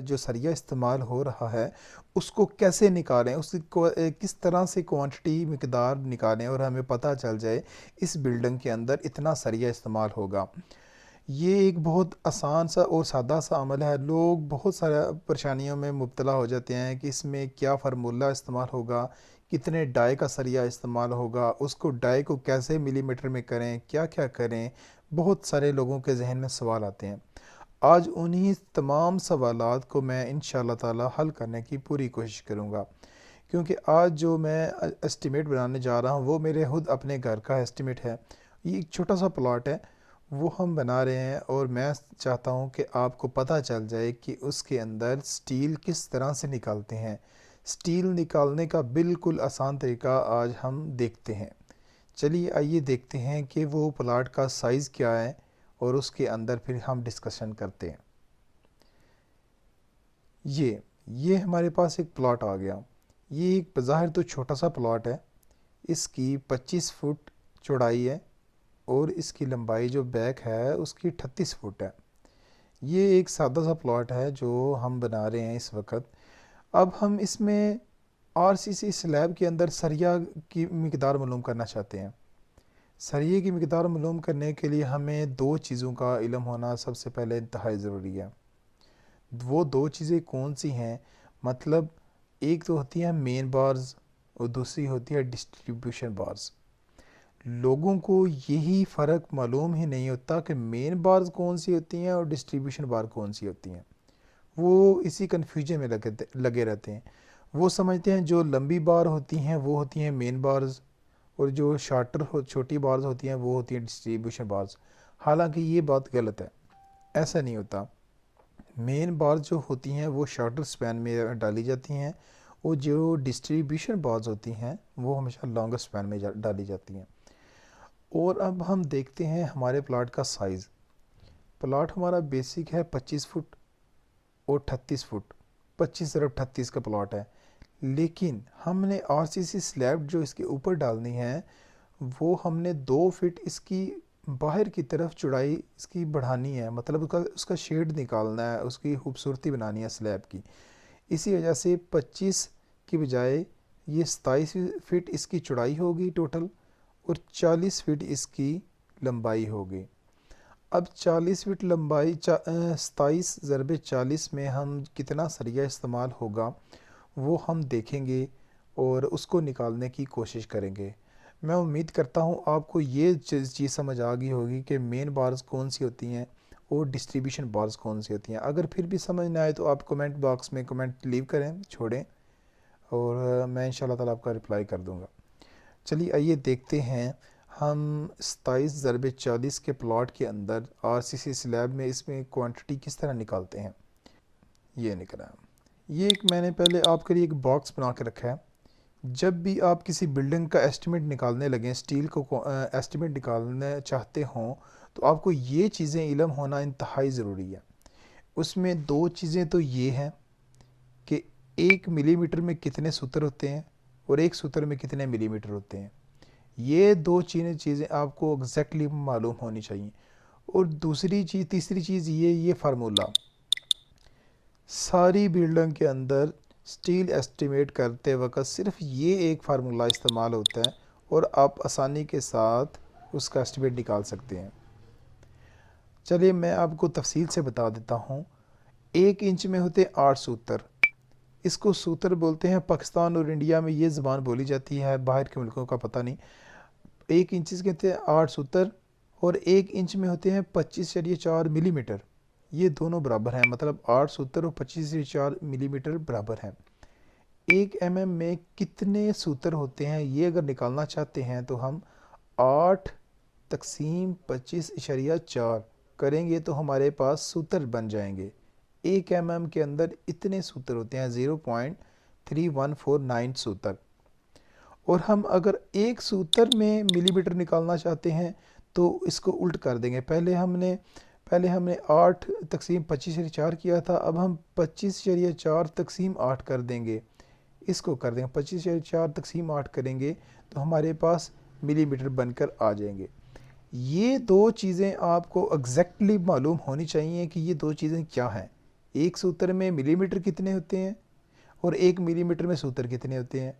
जो सरिया इस्तेमाल हो रहा है उसको कैसे निकालें, उसको किस तरह से क्वांटिटी मिकदार निकालें और हमें पता चल जाए इस बिल्डिंग के अंदर इतना सरिया इस्तेमाल होगा। ये एक बहुत आसान सा और सादा सा अमल है। लोग बहुत सारा परेशानियों में मुब्तला हो जाते हैं कि इसमें क्या फार्मूला इस्तेमाल होगा, कितने डाई का सरिया इस्तेमाल होगा, उसको डाई को कैसे मिलीमीटर में करें, क्या क्या करें। बहुत सारे लोगों के जहन में सवाल आते हैं। आज उन्हीं तमाम सवालात को मैं इंशाल्लाह ताला हल करने की पूरी कोशिश करूँगा, क्योंकि आज जो मैं एस्टिमेट बनाने जा रहा हूँ वो मेरे खुद अपने घर का एस्टिमेट है। ये एक छोटा सा प्लॉट है, वो हम बना रहे हैं और मैं चाहता हूँ कि आपको पता चल जाए कि उसके अंदर स्टील किस तरह से निकालते हैं। स्टील निकालने का बिल्कुल आसान तरीका आज हम देखते हैं। चलिए आइए देखते हैं कि वो प्लाट का साइज़ क्या है और उसके अंदर फिर हम डिस्कशन करते हैं। ये हमारे पास एक प्लॉट आ गया। ये एक बज़ाहिर तो छोटा सा प्लॉट है। इसकी 25 फुट चौड़ाई है और इसकी लंबाई जो बैक है उसकी 38 फुट है। ये एक सादा सा प्लॉट है जो हम बना रहे हैं इस वक्त। अब हम इसमें आरसीसी स्लैब के अंदर सरिया की मिकदार मालूम करना चाहते हैं। सरिये की मिकदार मालूम करने के लिए हमें दो चीज़ों का इल्म होना सबसे पहले इंतहाई ज़रूरी है। वो दो चीज़ें कौन सी हैं? मतलब एक तो होती है मेन बार्स और दूसरी होती है डिस्ट्रीब्यूशन बार्स। लोगों को यही फ़र्क मालूम ही नहीं होता कि मेन बार्स कौन सी होती हैं और डिस्ट्रीब्यूशन बार कौन सी होती हैं। वो इसी कन्फ्यूजन में लगे रहते हैं। वो समझते हैं जो लंबी बार होती हैं वो होती हैं मेन बार्स और जो छोटी बार्स होती हैं वो होती हैं डिस्ट्रीब्यूशन बार्स। हालांकि ये बात गलत है, ऐसा नहीं होता। मेन बार्स जो होती हैं वो शॉर्टर स्पैन में डाली जाती हैं और जो डिस्ट्रीब्यूशन बार्स होती हैं वो हमेशा लॉन्गर स्पैन में डाली जाती हैं। और अब हम देखते हैं हमारे प्लाट का साइज़। प्लाट हमारा बेसिक है 25 फुट और 38 फुट। 25 ज़रब 38 का प्लाट है, लेकिन हमने आरसीसी स्लैब जो इसके ऊपर डालनी है वो हमने 2 फीट इसकी बाहर की तरफ चौड़ाई इसकी बढ़ानी है। मतलब उसका शेड निकालना है, उसकी खूबसूरती बनानी है स्लैब की। इसी वजह से 25 की बजाय ये 27 फीट इसकी चौड़ाई होगी टोटल और 40 फीट इसकी लंबाई होगी। अब 40 फीट लंबाई 27 ज़रबे 40 में हम कितना सरिया इस्तेमाल होगा वो हम देखेंगे और उसको निकालने की कोशिश करेंगे। मैं उम्मीद करता हूँ आपको ये चीज़ समझ आ गई होगी कि मेन बार्स कौन सी होती हैं और डिस्ट्रीब्यूशन बार्स कौन सी होती हैं। अगर फिर भी समझ ना आए तो आप कमेंट बॉक्स में कमेंट लीव करें, छोड़ें, और मैं इंशाल्लाह ताला आपका रिप्लाई कर दूँगा। चलिए आइए देखते हैं हम 27 ज़रबे 40 के प्लॉट के अंदर आरसीसी स्लैब में इसमें क्वांटिटी किस तरह निकालते हैं। ये निकला। ये एक मैंने पहले आपके लिए एक बॉक्स बना के रखा है। जब भी आप किसी बिल्डिंग का एस्टिमेट निकालने लगें, स्टील को एस्टिमेट निकालना चाहते हों, तो आपको ये चीज़ें इल्म होना इंतहाई ज़रूरी है। उसमें दो चीज़ें तो ये हैं कि 1 मिलीमीटर में कितने सूत्र होते हैं और एक सूत्र में कितने मिलीमीटर होते हैं। ये दो चीज़ें आपको एग्जैक्टली मालूम होनी चाहिए। और दूसरी चीज़, तीसरी चीज़ ये फार्मूला सारी बिल्डिंग के अंदर स्टील एस्टिमेट करते वक्त सिर्फ ये एक फार्मूला इस्तेमाल होता है और आप आसानी के साथ उसका एस्टिमेट निकाल सकते हैं। चलिए मैं आपको तफसील से बता देता हूँ। 1 इंच में होते 8 सूत्र। इसको सूत्र बोलते हैं। पाकिस्तान और इंडिया में ये ज़बान बोली जाती है, बाहर के मुल्कों का पता नहीं। 1 इंच कहते हैं 8 सूत्र और 1 इंच में होते हैं 25.4 मिलीमीटर। ये दोनों बराबर हैं, मतलब 8 सूत्र और 25.4 मिलीमीटर बराबर हैं। 1 mm में कितने सूत्र होते हैं ये अगर निकालना चाहते हैं तो हम 8 तकसीम 25.4 करेंगे तो हमारे पास सूत्र बन जाएंगे। 1 mm के अंदर इतने सूत्र होते हैं, 0.3149 सूत्र। और हम अगर एक सूत्र में मिलीमीटर निकालना चाहते हैं तो इसको उल्ट कर देंगे। पहले हमने 8 तकसीम 25.4 किया था, अब हम 25.4 तकसीम 8 कर देंगे। इसको कर देंगे 25.4 तकसीम 8 करेंगे तो हमारे पास मिलीमीटर बनकर आ जाएंगे। ये दो चीज़ें आपको एग्जैक्टली मालूम होनी चाहिए कि ये दो चीज़ें क्या हैं। एक सूत्र में मिलीमीटर कितने होते हैं और 1 मिलीमीटर में सूत्र कितने होते हैं।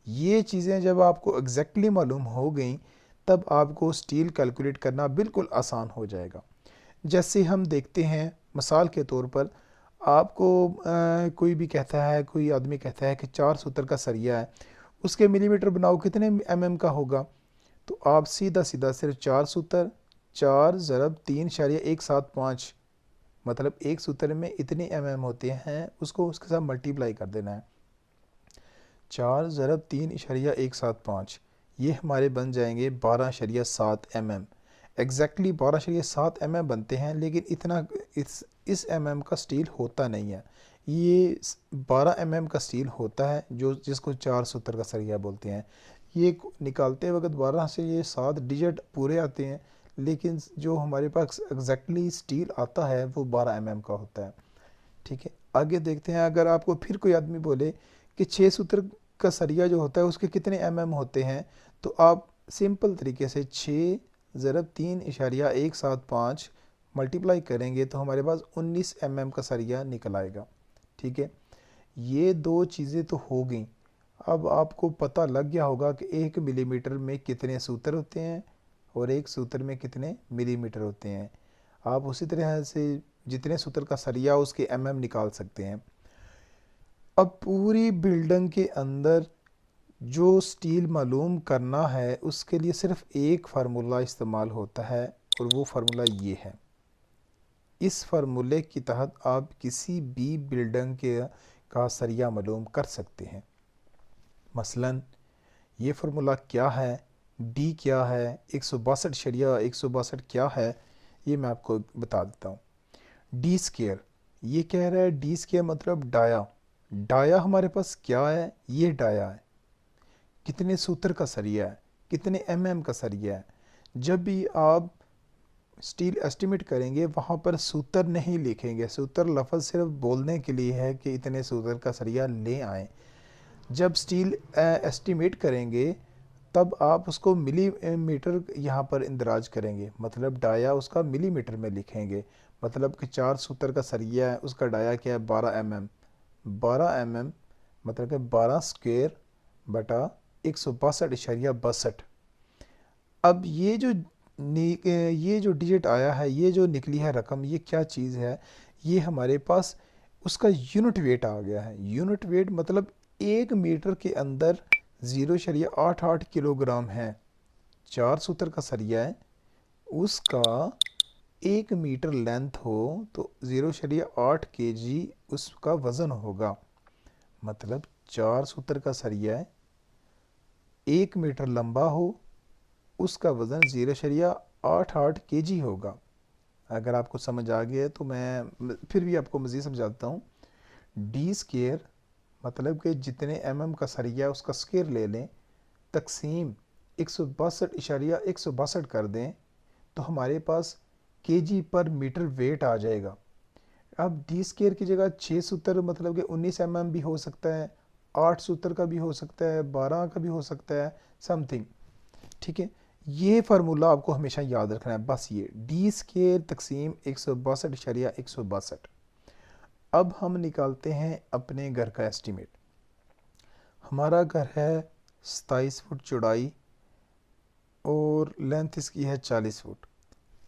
ये चीज़ें जब आपको एग्जैक्टली मालूम हो गई तब आपको स्टील कैलकुलेट करना बिल्कुल आसान हो जाएगा। जैसे हम देखते हैं मिसाल के तौर पर आपको कोई भी कहता है, कोई आदमी कहता है कि 4 सूत्र का सरिया है, उसके मिलीमीटर बनाओ कितने एमएम का होगा, तो आप सीधा सीधा सिर्फ 4 सूत्र 4 ज़रब 3.175 मतलब एक सूत्र में इतने एमएम होते हैं, उसको उसके साथ मल्टीप्लाई कर देना है। 4 ज़रब 3.175 ये हमारे बन जाएंगे 12.7 mm। एग्जैक्टली 12.7 mm बनते हैं, लेकिन इतना इस mm का स्टील होता नहीं है। ये 12 mm का स्टील होता है जो जिसको 4 सूत्र का सरिया बोलते हैं। ये निकालते वक्त 12 से ये 7 डिजिट पूरे आते हैं, लेकिन जो हमारे पास एग्जैक्टली स्टील आता है वो 12 mm का होता है। ठीक है, आगे देखते हैं। अगर आपको फिर कोई आदमी बोले कि 6 सूत्र का सरिया जो होता है उसके कितने mm होते हैं, तो आप सिंपल तरीके से 6 ज़रब 3.175 मल्टीप्लाई करेंगे तो हमारे पास 19 mm का सरिया निकल आएगा। ठीक है, ये दो चीज़ें तो हो गई। अब आपको पता लग गया होगा कि 1 मिलीमीटर में कितने सूत्र होते हैं और एक सूत्र में कितने मिलीमीटर होते हैं। आप उसी तरह से जितने सूत्र का सरिया उसके mm निकाल सकते हैं। अब पूरी बिल्डिंग के अंदर जो स्टील मालूम करना है उसके लिए सिर्फ एक फार्मूला इस्तेमाल होता है और वो फार्मूला ये है। इस फार्मूले के तहत आप किसी भी बिल्डिंग का सरिया मालूम कर सकते हैं। मसलन ये फार्मूला क्या है, डी क्या है, 162.162 क्या है, ये मैं आपको बता देता हूँ। डी स्केयर, ये कह रहा है डी स्केयर मतलब डाया। डाया हमारे पास क्या है, ये डाया है। कितने सूत्र का सरिया है, कितने mm का सरिया है। जब भी आप स्टील एस्टिमेट करेंगे वहाँ पर सूत्र नहीं लिखेंगे। सूत्र लफ्ज़ सिर्फ बोलने के लिए है कि इतने सूत्र का सरिया ले आएँ। जब स्टील एस्टिमेट करेंगे तब आप उसको मिलीमीटर यहाँ पर इंदराज करेंगे, मतलब डाया उसका मिलीमीटर में लिखेंगे। मतलब कि 4 सूत्र का सरिया है, उसका डाया क्या है 12 mm। 12 mm मतलब कि 12 स्क्वायर बटा 162.62। अब ये जो डिजिट आया है, ये जो निकली है रकम, ये क्या चीज़ है, ये हमारे पास उसका यूनिट वेट आ गया है। यूनिट वेट मतलब 1 मीटर के अंदर 0.88 किलोग्राम है। 4 सूत्र का सरिया है, उसका 1 मीटर लेंथ हो तो 0.8 kg उसका वज़न होगा। मतलब 4 सूत्र का सरिया है, 1 मीटर लंबा हो, उसका वज़न 0.88 kg होगा। अगर आपको समझ आ गया है तो मैं फिर भी आपको मज़ीद समझाता हूँ। डी स्केयर मतलब कि जितने mm का सरिया है उसका स्केयर ले लें, तकसीम 162.162 कर दें तो हमारे पास kg पर मीटर वेट आ जाएगा। अब डी स्केयर की जगह 6 सूत्र मतलब कि 19 mm भी हो सकता है, 8 सूत्र का भी हो सकता है, 12 का भी हो सकता है, समथिंग। ठीक है, ये फार्मूला आपको हमेशा याद रखना है, बस ये डी स्केयर तकसीम 162.162। अब हम निकालते हैं अपने घर का एस्टीमेट। हमारा घर है 27 फुट चौड़ाई और लेंथ इसकी है 40 फुट।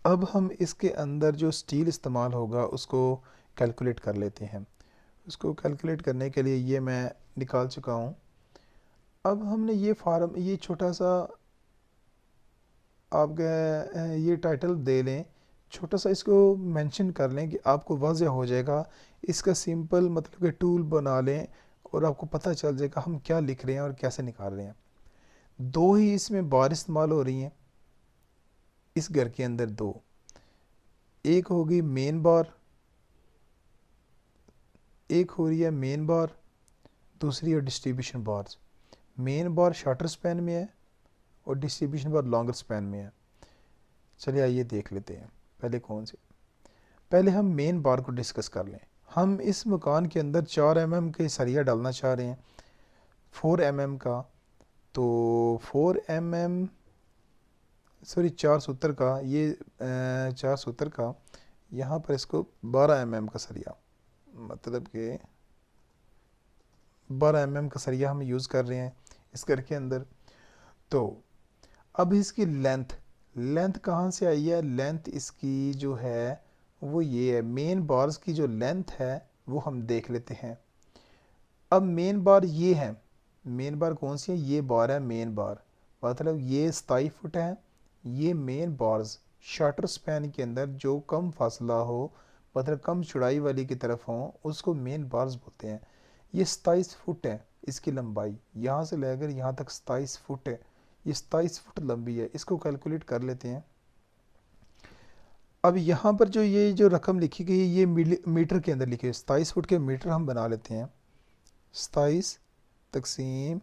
अब हम इसके अंदर जो स्टील इस्तेमाल होगा उसको कैलकुलेट कर लेते हैं। उसको कैलकुलेट करने के लिए ये मैं निकाल चुका हूँ। अब हमने ये छोटा सा आप ये टाइटल दे लें, छोटा सा इसको मेंशन कर लें कि आपको वाज़ेह हो जाएगा। इसका सिंपल मतलब कि टूल बना लें और आपको पता चल जाएगा हम क्या लिख रहे हैं और कैसे निकाल रहे हैं। दो ही इसमें बार इस्तेमाल हो रही हैं इस घर के अंदर, दो। एक होगी मेन बार, एक हो रही है मेन बार, दूसरी है डिस्ट्रीब्यूशन बार्स। मेन बार शॉर्टर स्पैन में है और डिस्ट्रीब्यूशन बार लॉन्गर स्पैन में है। चलिए आइए देख लेते हैं पहले कौन से। पहले हम मेन बार को डिस्कस कर लें। हम इस मकान के अंदर 4 mm के सरिया डालना चाह रहे हैं, 4 mm का। तो 4 mm सॉरी 4 सूत्र का, ये 4 सूत्र का यहाँ पर इसको 12 mm का सरिया, मतलब कि 12 mm का सरिया हम यूज़ कर रहे हैं इस घर के अंदर। तो अब इसकी लेंथ, लेंथ कहाँ से आई है? लेंथ इसकी जो है वो ये है, मेन बार्स की जो लेंथ है वो हम देख लेते हैं। अब मेन बार ये है, मेन बार कौन सी है? ये बार है मेन बार, मतलब ये 27 फुट है। ये मेन बार्स शटर स्पैन के अंदर जो कम फासला हो, मतलब कम चौड़ाई वाली की तरफ हो, उसको मेन बार्स बोलते हैं। ये 27 फुट है इसकी लंबाई, यहाँ से लेकर यहाँ तक 27 फुट है। ये 27 फुट लंबी है, इसको कैलकुलेट कर लेते हैं। अब यहाँ पर जो ये जो रकम लिखी गई है ये मीटर के अंदर लिखी है। 27 फुट के मीटर हम बना लेते हैं। 27 तकसीम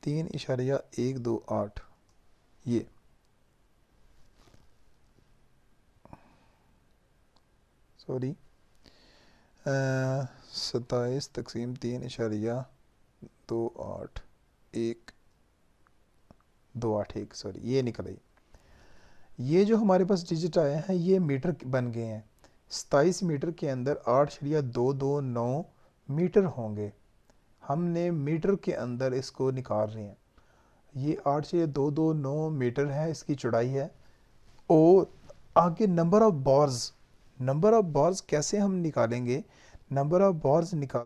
3.128, ये सॉरी 27 तकसीम 3.281, सॉरी ये निकल आई। ये जो हमारे पास डिजिट आए हैं ये मीटर बन गए हैं। 27 मीटर के अंदर 8.229 मीटर होंगे। हमने मीटर के अंदर इसको निकाल रहे हैं। ये 8.229 मीटर है इसकी चौड़ाई है। और आगे number of bars, number of bars कैसे हम निकालेंगे? नंबर ऑफ बार्स निकाल